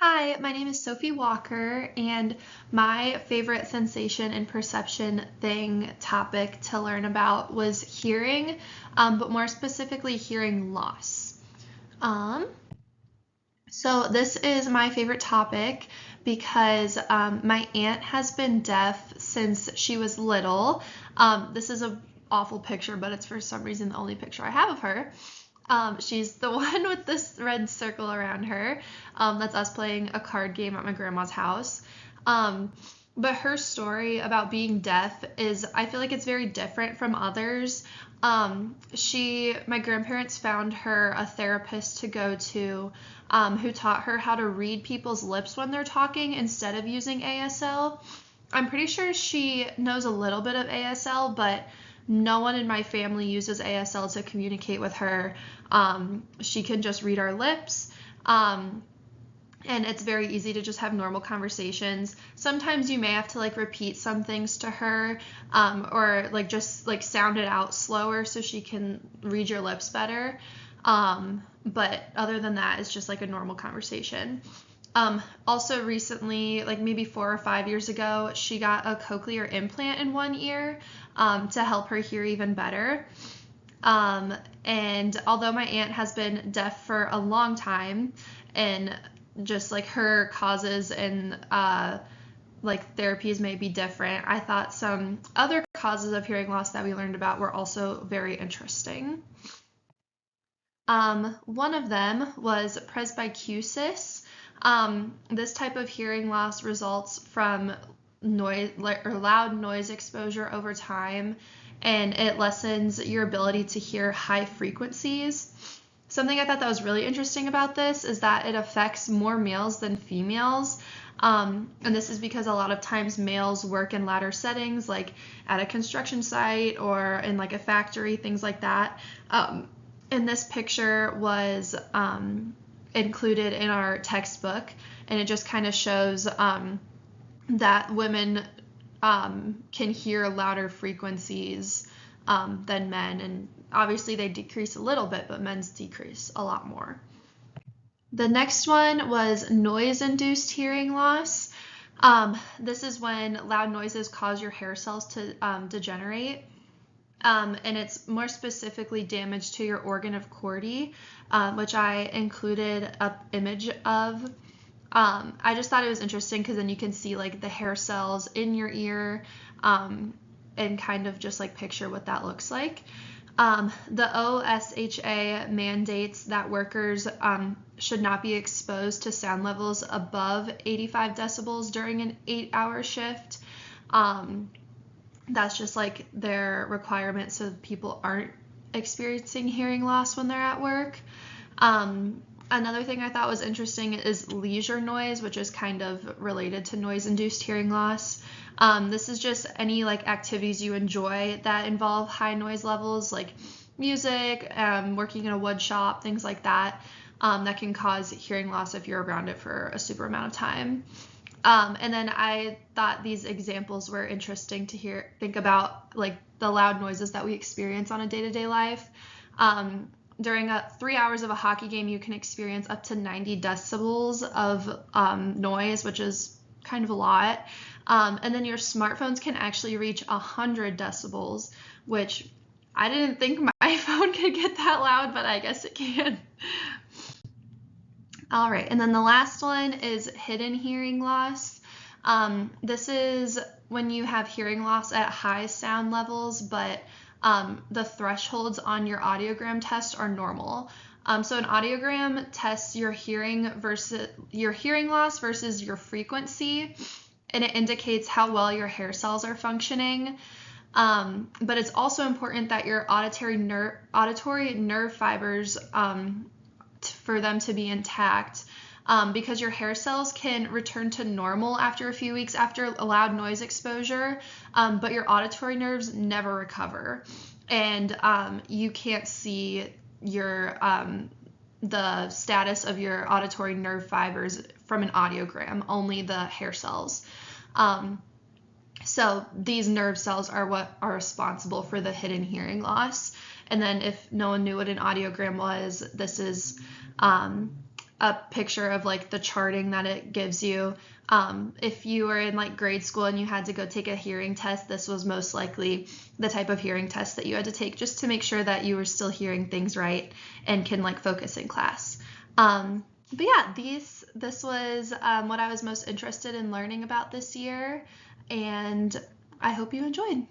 Hi, my name is Sophie Walker, and my favorite sensation and perception thing topic to learn about was hearing, but more specifically, hearing loss. Um, so, this is my favorite topic because my aunt has been deaf since she was little. This is an awful picture, but it's for some reason the only picture I have of her. She's the one with this red circle around her. That's us playing a card game at my grandma's house. Um, but her story about being deaf is, I feel like it's very different from others. My grandparents found her a therapist to go to, who taught her how to read people's lips when they're talking instead of using ASL. I'm pretty sure she knows a little bit of ASL, but no one in my family uses ASL to communicate with her. She can just read our lips. And it's very easy to just have normal conversations. Sometimes you may have to repeat some things to her, or just sound it out slower so she can read your lips better. But other than that, it's just a normal conversation. Also recently, maybe 4 or 5 years ago, she got a cochlear implant in one ear, to help her hear even better. And although my aunt has been deaf for a long time, and just her causes and therapies may be different, I thought some other causes of hearing loss that we learned about were also very interesting. One of them was presbycusis. This type of hearing loss results from noise or loud noise exposure over time, and it lessens your ability to hear high frequencies. Something I thought that was really interesting about this is that it affects more males than females. And this is because a lot of times males work in louder settings, like at a construction site or in a factory, things like that. And this picture was included in our textbook, and it just kind of shows that women can hear louder frequencies than men, and obviously they decrease a little bit, but men's decrease a lot more. The next one was noise-induced hearing loss. This is when loud noises cause your hair cells to degenerate. And it's more specifically damage to your organ of Corti, which I included an image of. I just thought it was interesting because then you can see the hair cells in your ear, and kind of just picture what that looks like. The OSHA mandates that workers should not be exposed to sound levels above 85 decibels during an 8-hour shift. That's just their requirement so people aren't experiencing hearing loss when they're at work. Another thing I thought was interesting is leisure noise, which is kind of related to noise-induced hearing loss. This is just any activities you enjoy that involve high noise levels, like music, working in a wood shop, things like that, that can cause hearing loss if you're around it for a super amount of time. And then I thought these examples were interesting to think about the loud noises that we experience on a day-to-day life. During 3 hours of a hockey game, you can experience up to 90 decibels of noise, which is kind of a lot. And then your smartphones can actually reach 100 decibels, which I didn't think my phone could get that loud, but I guess it can. All right, and then the last one is hidden hearing loss. This is when you have hearing loss at high sound levels, but the thresholds on your audiogram test are normal. So an audiogram tests your hearing loss versus your frequency, and it indicates how well your hair cells are functioning. But it's also important that your auditory nerve fibers, for them to be intact, because your hair cells can return to normal after a few weeks after a loud noise exposure, but your auditory nerves never recover, and you can't see the status of your auditory nerve fibers from an audiogram, only the hair cells. So these nerve cells are what are responsible for the hidden hearing loss. And then if no one knew what an audiogram was, this is a picture of like the charting that it gives you. If you were in like grade school and you had to go take a hearing test, this was most likely the type of hearing test that you had to take, just to make sure that you were still hearing things right and can like focus in class. But yeah, this was what I was most interested in learning about this year, and I hope you enjoyed.